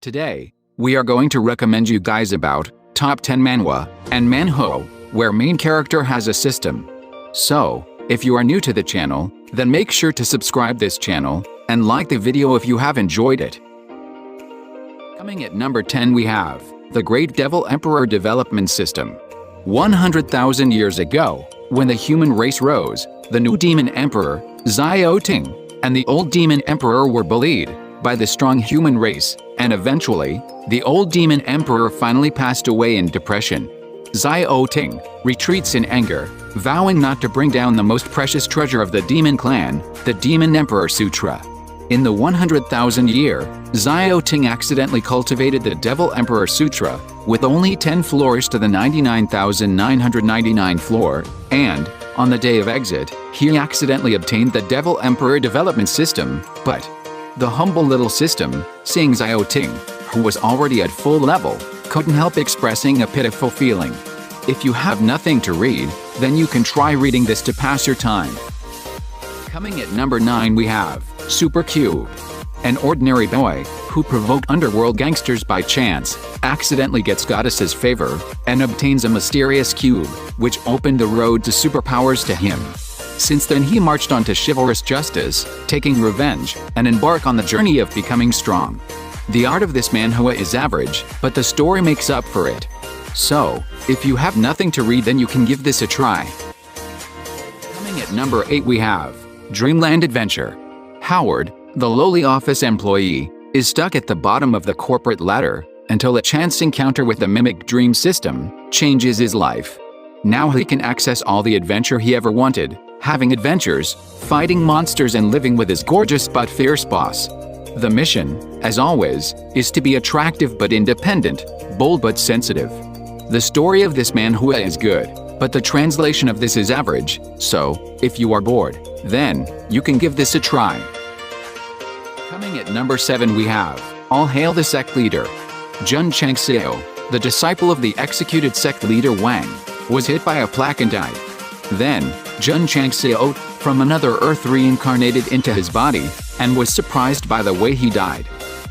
Today, we are going to recommend you guys about top 10 manhwa and manhwa where main character has a system. So, if you are new to the channel, then make sure to subscribe this channel and like the video if you have enjoyed it. Coming at number 10 we have the Great Devil Emperor Development System. 100,000 years ago, when the human race rose, the new demon emperor, Xiao and the old demon emperor were bullied by the strong human race, and eventually, the old demon emperor finally passed away in depression. Xiao retreats in anger, vowing not to bring down the most precious treasure of the demon clan, the Demon Emperor Sutra. In the 100,000 year, Xiao accidentally cultivated the Devil Emperor Sutra, with only 10 floors to the 99,999 floor, and, on the day of exit, he accidentally obtained the Devil Emperor Development System, but the humble little system, seeing Xiao, who was already at full level, couldn't help expressing a pitiful feeling. If you have nothing to read, then you can try reading this to pass your time. Coming at number 9 we have Super Cube. An ordinary boy, who provoked underworld gangsters by chance, accidentally gets goddess's favor, and obtains a mysterious cube, which opened the road to superpowers to him. Since then he marched on to chivalrous justice, taking revenge, and embark on the journey of becoming strong. The art of this manhwa is average, but the story makes up for it. So, if you have nothing to read then you can give this a try. Coming at number 8 we have Dreamland Adventure. Howard, the lowly office employee, is stuck at the bottom of the corporate ladder until a chance encounter with the mimic dream system changes his life. Now he can access all the adventure he ever wanted, having adventures, fighting monsters and living with his gorgeous but fierce boss. The mission, as always, is to be attractive but independent, bold but sensitive. The story of this manhwa is good, but the translation of this is average, so, if you are bored, then, you can give this a try. Coming at number 7 we have All Hail the Sect Leader. Jun Changxiao, the disciple of the executed sect leader Wang, was hit by a plaque and died. Then, Jun Changxiao, from another Earth reincarnated into his body, and was surprised by the way he died.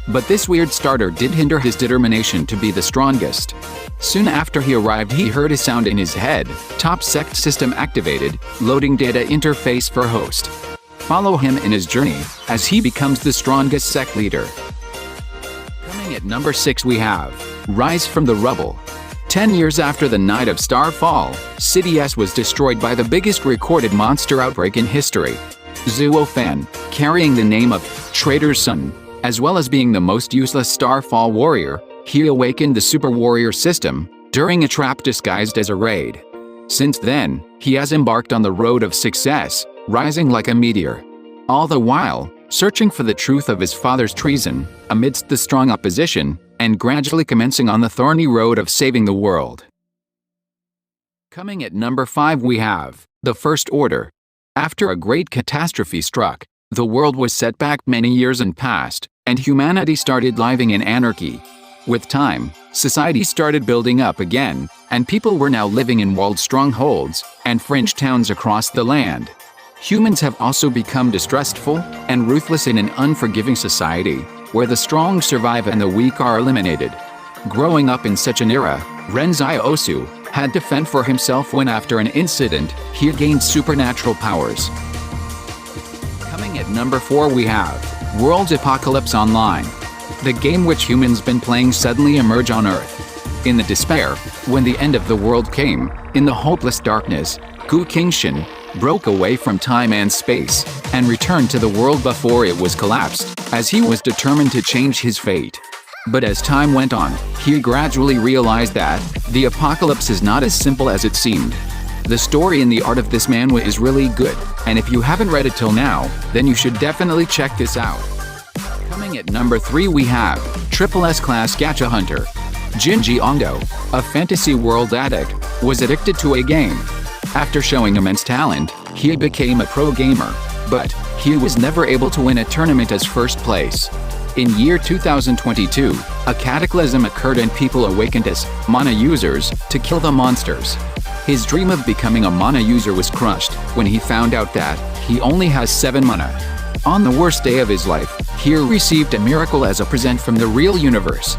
But this weird starter did hinder his determination to be the strongest. Soon after he arrived he heard a sound in his head, top sect system activated, loading data interface for host. Follow him in his journey, as he becomes the strongest sect leader. Coming at number 6 we have Rise from the Rubble. 10 years after the night of Starfall, City S was destroyed by the biggest recorded monster outbreak in history. Zuo Fan, carrying the name of Traitor's Son, as well as being the most useless Starfall warrior, he awakened the Super Warrior system during a trap disguised as a raid. Since then, he has embarked on the road of success, rising like a meteor. All the while, searching for the truth of his father's treason, amidst the strong opposition, and gradually commencing on the thorny road of saving the world. Coming at number 5 we have the First Order. After a great catastrophe struck, the world was set back many years and past, and humanity started living in anarchy. With time, society started building up again, and people were now living in walled strongholds and fringe towns across the land. Humans have also become distrustful and ruthless in an unforgiving society, where the strong survive and the weak are eliminated. Growing up in such an era, Ren Xiaosu had to fend for himself when after an incident, he gained supernatural powers. Coming at number 4 we have World's Apocalypse Online. The game which humans been playing suddenly emerged on Earth. In the despair, when the end of the world came, in the hopeless darkness, Gu Qingshan broke away from time and space, and returned to the world before it was collapsed, as he was determined to change his fate. But as time went on, he gradually realized that the apocalypse is not as simple as it seemed. The story and the art of this manhwa is really good, and if you haven't read it till now, then you should definitely check this out. Coming at number 3 we have SSS-class Hunter. Jinji Ongdo, a fantasy world addict, was addicted to a game. After showing immense talent, he became a pro gamer, but he was never able to win a tournament as first place. In year 2022, a cataclysm occurred and people awakened as mana users to kill the monsters. His dream of becoming a mana user was crushed when he found out that he only has 7 mana. On the worst day of his life, he received a miracle as a present from the real universe.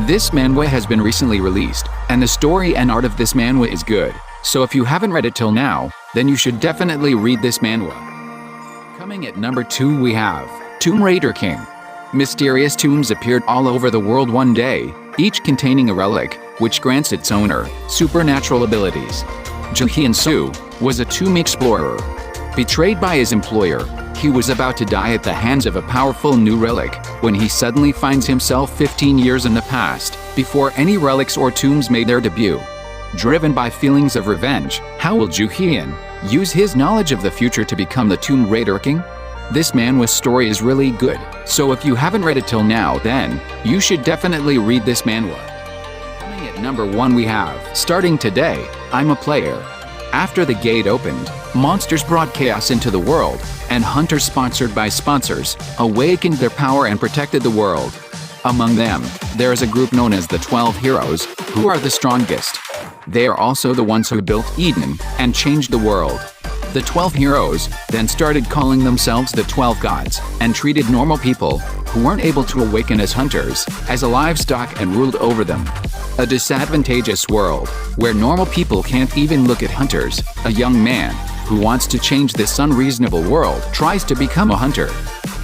This manhwa has been recently released, and the story and art of this manhwa is good. So if you haven't read it till now, then you should definitely read this manhwa. Coming at number 2 we have Tomb Raider King. Mysterious tombs appeared all over the world one day, each containing a relic, which grants its owner supernatural abilities. Jae-hyun Soo was a tomb explorer. Betrayed by his employer, he was about to die at the hands of a powerful new relic, when he suddenly finds himself 15 years in the past, before any relics or tombs made their debut. Driven by feelings of revenge, how will Jae-hyun use his knowledge of the future to become the Tomb Raider King? This manhwa story is really good, so if you haven't read it till now, then you should definitely read this manhwa. Coming at number 1 we have Starting Today, I'm a Player. After the gate opened, monsters brought chaos into the world, and hunters sponsored by sponsors awakened their power and protected the world. Among them, there is a group known as the 12 Heroes, who are the strongest. They are also the ones who built Eden and changed the world. The 12 heroes then started calling themselves the 12 gods and treated normal people, who weren't able to awaken as hunters, as a livestock and ruled over them. A disadvantageous world, where normal people can't even look at hunters. A young man, who wants to change this unreasonable world, tries to become a hunter.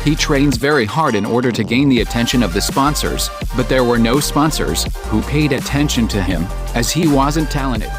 He trains very hard in order to gain the attention of the sponsors, but there were no sponsors who paid attention to him, as he wasn't talented.